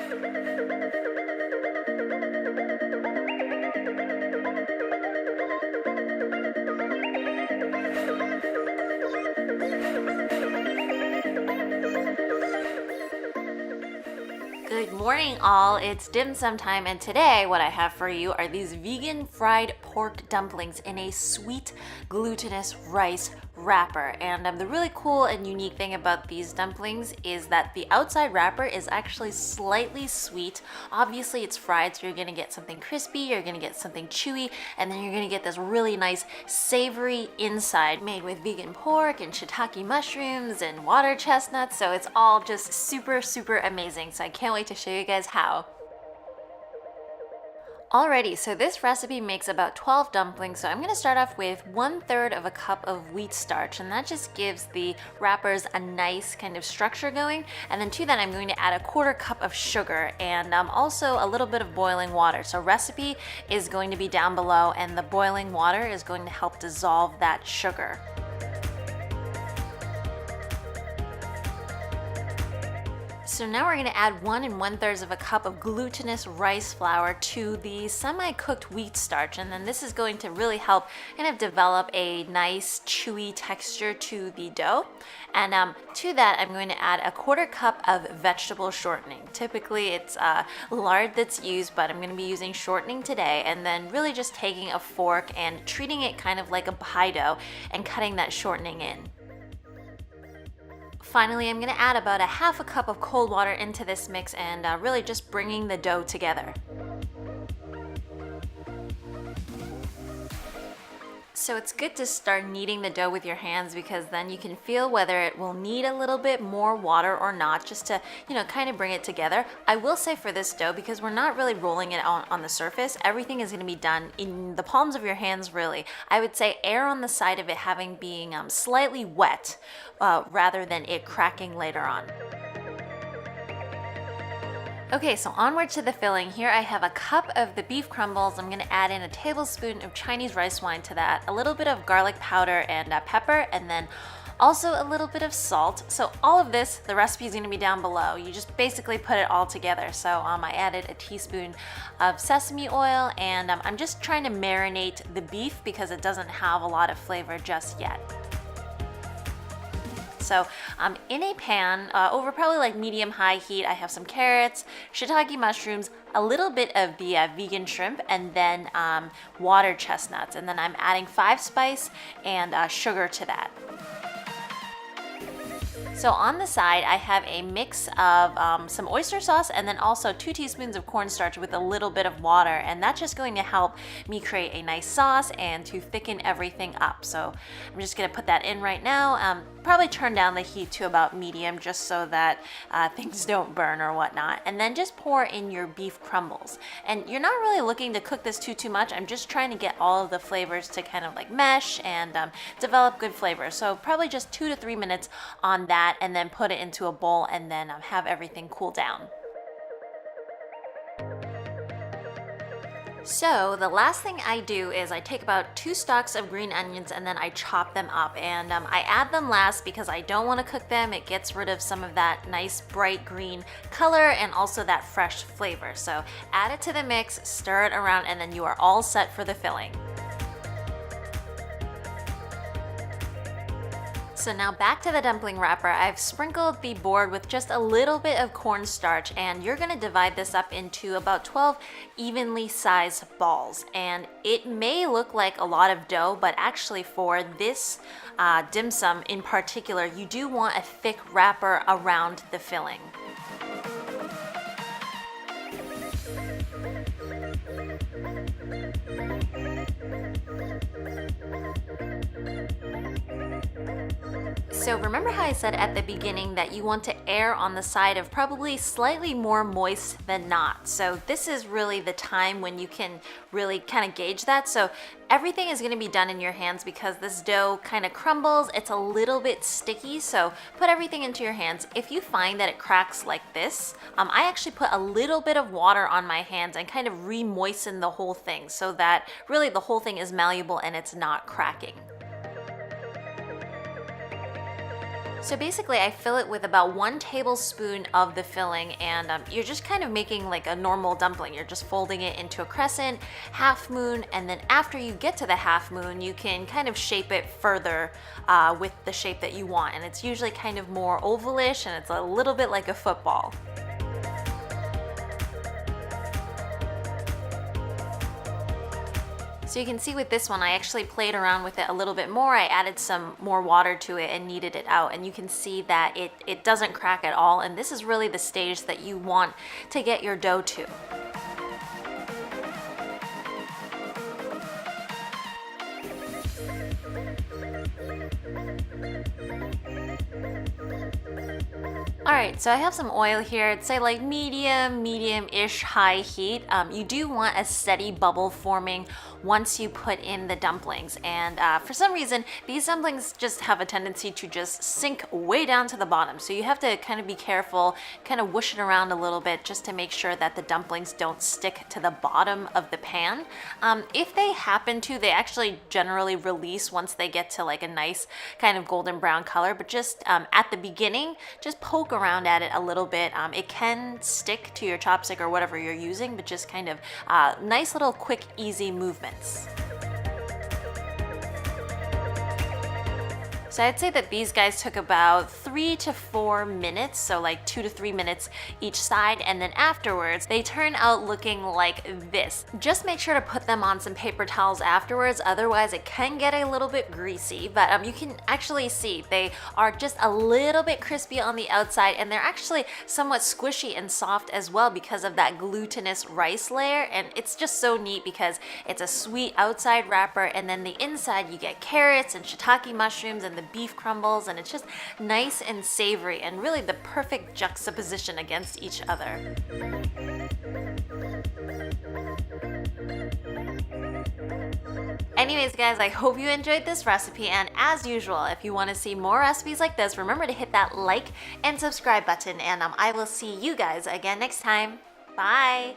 Good morning all, it's dim sum time, and today what I have for you are these vegan fried pork dumplings in a sweet glutinous rice wrapper. And the really cool and unique thing about these dumplings is that the outside wrapper is actually slightly sweet. Obviously it's fried, so you're gonna get something crispy, you're gonna get something chewy, and then you're gonna get this really nice savory inside made with vegan pork and shiitake mushrooms and water chestnuts. So it's all just super amazing. So I can't wait to show you guys how. Alrighty, so this recipe makes about 12 dumplings, so I'm going to start off with 1/3 of a cup of wheat starch, and that just gives the wrappers a nice kind of structure going. And then to that I'm going to add 1/4 cup of sugar and also a little bit of boiling water. So recipe is going to be down below, and the boiling water is going to help dissolve that sugar. So now we're going to add 1 1/3 of a cup of glutinous rice flour to the semi-cooked wheat starch, and then this is going to really help kind of develop a nice chewy texture to the dough. And to that I'm going to add 1/4 cup of vegetable shortening. Typically it's lard that's used, but I'm going to be using shortening today, and then really just taking a fork and treating it kind of like a pie dough and cutting that shortening in. Finally, I'm going to add about 1/2 cup of cold water into this mix and really just bringing the dough together. So it's good to start kneading the dough with your hands, because then you can feel whether it will need a little bit more water or not, just to, kind of bring it together. I will say for this dough, because we're not really rolling it on the surface, everything is going to be done in the palms of your hands, really. I would say err on the side of it being slightly wet rather than it cracking later on. Okay, so onward to the filling. Here I have 1 cup of the beef crumbles. I'm going to add in 1 tablespoon of Chinese rice wine to that, a little bit of garlic powder and pepper, and then also a little bit of salt. So all of this, the recipe is going to be down below. You just basically put it all together. So I added 1 teaspoon of sesame oil, and I'm just trying to marinate the beef because it doesn't have a lot of flavor just yet. So in a pan, over probably like medium-high heat, I have some carrots, shiitake mushrooms, a little bit of the vegan shrimp, and then water chestnuts. And then I'm adding 5 spice and sugar to that. So on the side, I have a mix of some oyster sauce and then also 2 teaspoons of cornstarch with a little bit of water, and that's just going to help me create a nice sauce and to thicken everything up. So I'm just going to put that in right now. Probably turn down the heat to about medium just so that things don't burn or whatnot. And then just pour in your beef crumbles. And you're not really looking to cook this too much. I'm just trying to get all of the flavors to kind of like mesh and develop good flavors. So probably just 2 to 3 minutes on that, and then put it into a bowl and then have everything cool down. So the last thing I do is I take about 2 stalks of green onions and then I chop them up, and I add them last because I don't want to cook them. It gets rid of some of that nice bright green color and also that fresh flavor. So add it to the mix, stir it around, and then you are all set for the filling. So now back to the dumpling wrapper. I've sprinkled the board with just a little bit of cornstarch, and you're going to divide this up into about 12 evenly sized balls. And it may look like a lot of dough, but actually for this dim sum in particular, you do want a thick wrapper around the filling. So remember how I said at the beginning that you want to err on the side of probably slightly more moist than not. So this is really the time when you can really kind of gauge that. So everything is going to be done in your hands because this dough kind of crumbles. It's a little bit sticky, so put everything into your hands. If you find that it cracks like this, I actually put a little bit of water on my hands and kind of re-moisten the whole thing so that really the whole thing is malleable and it's not cracking. So basically I fill it with about 1 tablespoon of the filling, and you're just kind of making like a normal dumpling. You're just folding it into a crescent, half moon, and then after you get to the half moon, you can kind of shape it further with the shape that you want. And it's usually kind of more ovalish, and it's a little bit like a football. So you can see with this one, I actually played around with it a little bit more. I added some more water to it and kneaded it out, and you can see that it doesn't crack at all, and this is really the stage that you want to get your dough to. Alright, so I have some oil here. I'd say like medium-ish high heat. You do want a steady bubble forming once you put in the dumplings, and for some reason these dumplings just have a tendency to just sink way down to the bottom, so you have to kind of be careful, kind of whoosh it around a little bit just to make sure that the dumplings don't stick to the bottom of the pan. If they happen to, they actually generally release once they get to like a nice kind of golden brown color, but just at the beginning, just poke around at it a little bit. It can stick to your chopstick or whatever you're using, but just kind of nice little quick easy movements. So I'd say that these guys took about 3 to 4 minutes, so like 2 to 3 minutes each side, and then afterwards they turn out looking like this. Just make sure to put them on some paper towels afterwards, otherwise it can get a little bit greasy, but you can actually see they are just a little bit crispy on the outside, and they're actually somewhat squishy and soft as well because of that glutinous rice layer, and it's just so neat because it's a sweet outside wrapper, and then the inside you get carrots and shiitake mushrooms and the beef crumbles, and it's just nice and savory and really the perfect juxtaposition against each other. Anyways guys, I hope you enjoyed this recipe, and as usual, if you want to see more recipes like this, remember to hit that like and subscribe button, and I will see you guys again next time. Bye!